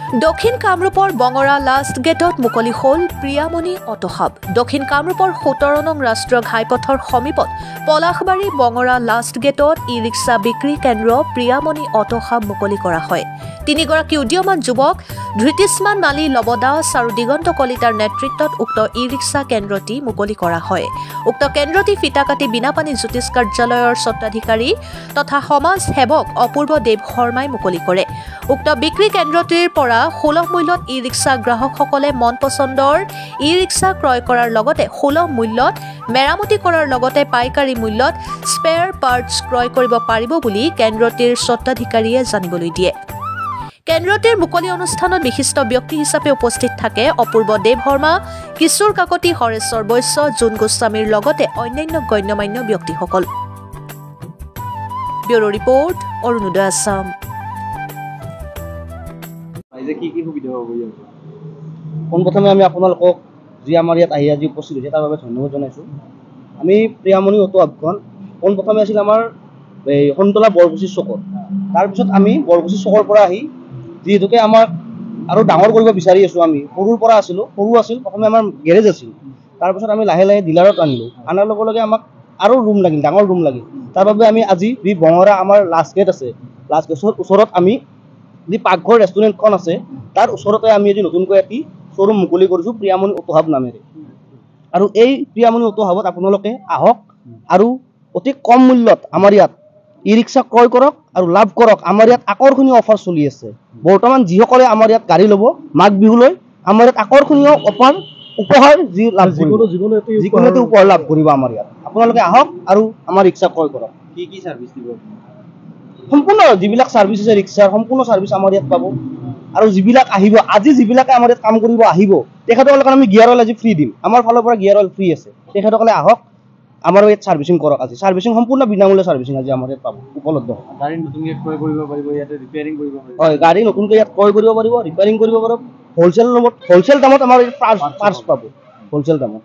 দক্ষিণ কামৰূপৰ বঙৰা লাষ্ট গেটত মুকলি হ'ল প্ৰিয়ামণি অটো হাব। দক্ষিণ কামৰূপৰ 17 নং ৰাষ্ট্ৰীয় ঘাইপথৰ সমীপত পলাশবাৰী বঙৰা লাষ্ট গেটত ই-ৰিক্সা বিক্ৰী কেন্দ্ৰ প্ৰিয়ামণি অটো হাব মুকলি কৰা হয়। তিনিগৰাকী উদীয়মান যুৱক ধৃতিস্মান মালি লব দাস আৰু দিগন্ত কলিতাৰ নেতৃত্বত উক্ত ই-ৰিক্সা কেন্দ্ৰটি মুকলি কৰা হয়। উক্ত কেন্দ্ৰটি ফিটাকাটি বিনাপানী জ্যোতিষ কাৰ্যালয়ৰ স্বত্বাধিকাৰী তথা সমাজ সেৱক অপূৰ্ব দেৱ শৰ্মাই মুকলি কৰে। উক্ত বিক্ৰী কেন্দ্ৰটিৰ পৰা সুলভ মূল্যত ই-ৰিক্সা গ্ৰাহকসকলে মন পচন্দৰ ই-ৰিক্সা ক্ৰয় কৰাৰ লগতে সুলভ মূল্যত মেৰামতি কৰাৰ লগতে পাইকাৰী মূল্যত স্পেয়াৰ পাৰ্টছ ক্ৰয় কৰিব পাৰিব বুলি কেন্দ্ৰটিৰ স্বত্বাধিকাৰীয়ে জানিবলৈ দিয়ে। কেন্দ্ৰটিৰ মুকলি অনুষ্ঠানত বিশিষ্ট ব্যক্তি হিচাপে উপস্থিত থাকে অপূৰ্ব দেৱ শৰ্মা, কিশোৰ কাকতি, হৰেশ্বৰ বৈশ্য, জোন গোস্বামীৰ লগতে অন্যান্য গণ্যমান্য ব্যক্তিসকল। Bureau report, Arunodoi Assam. পোনপ্ৰথমে আমি আপোনালোকক যি আমাৰ ইয়াত আহি আজি উপস্থিত হৈছে তাৰ বাবে ধন্যবাদ জনাইছোঁ। আমি প্ৰিয়ামণি অটো হাবখন পোনপ্ৰথমে আছিল আমাৰ এই সোণতলা বৰকুচি চকত। তাৰপিছত আমি বৰকুচি চকৰ পৰা আহি যিহেতুকে আমাক আৰু ডাঙৰ কৰিব বিচাৰি আছোঁ, আমি সৰুৰ পৰা আছিলোঁ, সৰু আছিল প্ৰথমে আমাৰ গেৰেজ আছিল। তাৰপিছত আমি লাহে লাহে ডিলাৰত আনিলোঁ। আনাৰ লগে লগে আমাক আৰু ৰুম লাগিল, ডাঙৰ ৰুম লাগিল। তাৰ বাবে আমি আজি যি বঙৰা আমাৰ লাষ্ট গেট আছে, লাষ্ট গেটৰ ওচৰত আমি যি পাকঘৰ ৰেষ্টুৰেণ্টখন আছে তাৰ ওচৰতে আমি আজি নতুনকৈ এটি শ্ব'ৰুম মুকলি কৰিছোঁ প্ৰিয়ামণি অটো হাব নামেৰে। আৰু এই প্ৰিয়ামণি অটো হাবত আপোনালোকে আহক আৰু অতি কম মূল্যত আমাৰ ইয়াত ই-ৰিক্সা ক্ৰয় কৰক আৰু লাভ কৰক। আমাৰ ইয়াত আকৰ্ষণীয় অফাৰ চলি আছে। বৰ্তমান যিসকলে আমাৰ ইয়াত গাড়ী ল'ব মাঘ বিহুলৈ আমাৰ ইয়াত আকৰ্ষণীয় অফাৰ উপহাৰ যি লাভ কৰিব, যিকোনো এটি উপহাৰ লাভ কৰিব আমাৰ ইয়াত। আপোনালোকে আহক আৰু আমাৰ ৰিক্সা ক্ৰয় কৰক। কি ছাৰ্ভিচ দিব? সম্পূৰ্ণ যিবিলাক ছাৰ্ভিচ আছে ৰিক্সাৰ সম্পূৰ্ণ ছাৰ্ভিচ আমাৰ ইয়াত পাব। আৰু যিবিলাক আহিব আজি যিবিলাকে আমাৰ ইয়াত কাম কৰিব আহিব তেখেতসকলক আমি গিয়াৰ অইল আজি ফ্ৰী দিম। আমাৰ ফালৰ পৰা গিয়াৰ অইল ফ্ৰী আছে। তেখেতসকলে আহক আমাৰ ইয়াত ছাৰ্ভিচিং কৰক। আজি ছাৰ্ভিচিং সম্পূৰ্ণ বিনামূলীয়া ছাৰ্ভিচিং আজি আমাৰ ইয়াত পাব, উপলব্ধ। গাড়ী নতুনকৈ ক্ৰয় কৰিব পাৰিব, ইয়াতে ৰিপেয়াৰিং কৰিব পাৰিব। হয়, গাড়ী নতুনকৈ ইয়াত ক্ৰয় কৰিব পাৰিব, ৰিপেয়াৰিং কৰিব পাৰিব। হোলচেল দামত আমাৰ পাৰ্টছ পাব, হোলচেল দামত।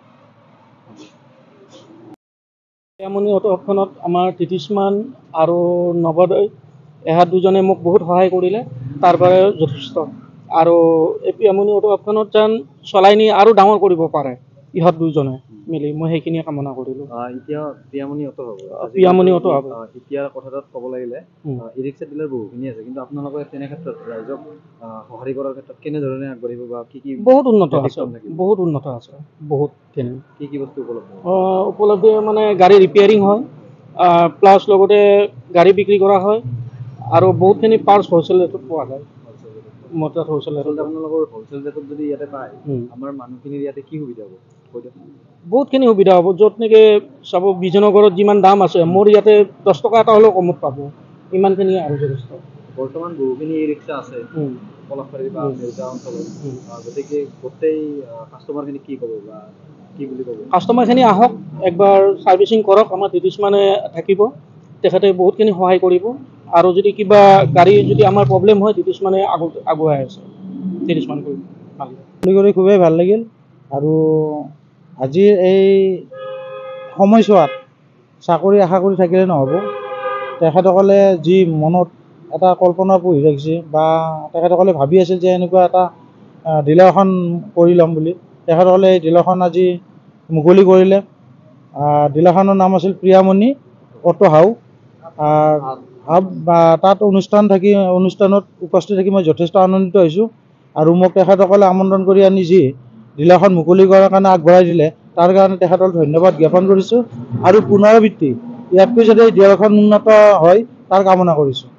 প্ৰিয়ামণি অটো হাবখনত আমাৰ তিতিস্মান আৰু নৱোদয় এহাত দুজনে মোক বহুত সহায় কৰিলে, তাৰ পৰা যথেষ্ট। আৰু এই প্ৰিয়ামণি অটো হাবখনত যেন চলাই নি আৰু ডাঙৰ কৰিব পাৰে ইহঁত দুজনে মিলি, মই সেইখিনিয়ে কামনা কৰিলোঁ। এতিয়া Priyamani auto hub, Priyamani auto hub এতিয়া কথাটোত ক'ব লাগিলে ই-ৰিক্সা ডিলাৰ বহুখিনি আছে, কিন্তু আপোনালোকে তেনে ক্ষেত্ৰত ৰাইজক সঁহাৰি কৰাৰ ক্ষেত্ৰত কেনেধৰণে আগবাঢ়িব বা কি কি? বহুত উন্নত আছে, বহুত উন্নত আছে, বহুতখিনি। কি বস্তু উপলব্ধ? উপলব্ধ মানে গাড়ী ৰিপেয়াৰিং হয়, প্লাছ লগতে গাড়ী বিক্ৰী কৰা হয় আৰু বহুতখিনি পাৰ্টছ হ'লচেল ৰেটত পোৱা যায়। মোৰ তাত হ'লচেল ৰেটত। আপোনালোকৰ হ'লচেল ৰেটত যদি ইয়াতে পায় আমাৰ মানুহখিনিৰ ইয়াতে কি সুবিধা হ'ব? বহুতখিনি সুবিধা হ'ব। য'ত নেকি চাব বিজয়নগৰত যিমান দাম আছে মোৰ ইয়াতে 10 টকা এটা হ'লেও কমত পাব, ইমানখিনি আৰু যথেষ্ট। বৰ্তমান বহুখিনি ই-ৰিক্সা আছে পলাশবাৰী বা মিৰ্জা অঞ্চলত, গতিকে গোটেই কাষ্টমাৰখিনি কি ক'ব বা কি বুলি ক'ব? কাষ্টমাৰখিনি আহক, একবাৰ ছাৰ্ভিচিং কৰক। আমাৰ তিতিস্মানে থাকিব, তেখেতে বহুতখিনি সহায় কৰিব। আৰু যদি কিবা গাড়ী যদি আমাৰ প্ৰব্লেম হয় তিতিস্মানে আগুৱাই আছে। তিতিস্মান কৰি খুবেই ভাল লাগিল। আৰু আজিৰ এই সময়ছোৱাত চাকৰি আশা কৰি থাকিলে নহ'ব। তেখেতসকলে যি মনত এটা কল্পনা পুহি ৰাখিছে বা তেখেতসকলে ভাবি আছিল যে এনেকুৱা এটা ডিলাৰ এখন কৰি ল'ম বুলি, তেখেতসকলে এই ডিলাৰখন আজি মুকলি কৰিলে। ডিলাৰখনৰ নাম আছিল প্ৰিয়ামণি অটো হাব। তাত অনুষ্ঠানত উপস্থিত থাকি মই যথেষ্ট আনন্দিত হৈছোঁ। আৰু মোক তেখেতসকলে আমন্ত্ৰণ কৰি আনি যি ডিলাৰখন মুকলি কৰাৰ কাৰণে আগবঢ়াই দিলে তাৰ কাৰণে তেখেতক ধন্যবাদ জ্ঞাপন কৰিছোঁ। আৰু পুনৰাবৃত্তি ইয়াতকৈ যাতে ডিলাৰখন উন্নত হয় তাৰ কামনা কৰিছোঁ।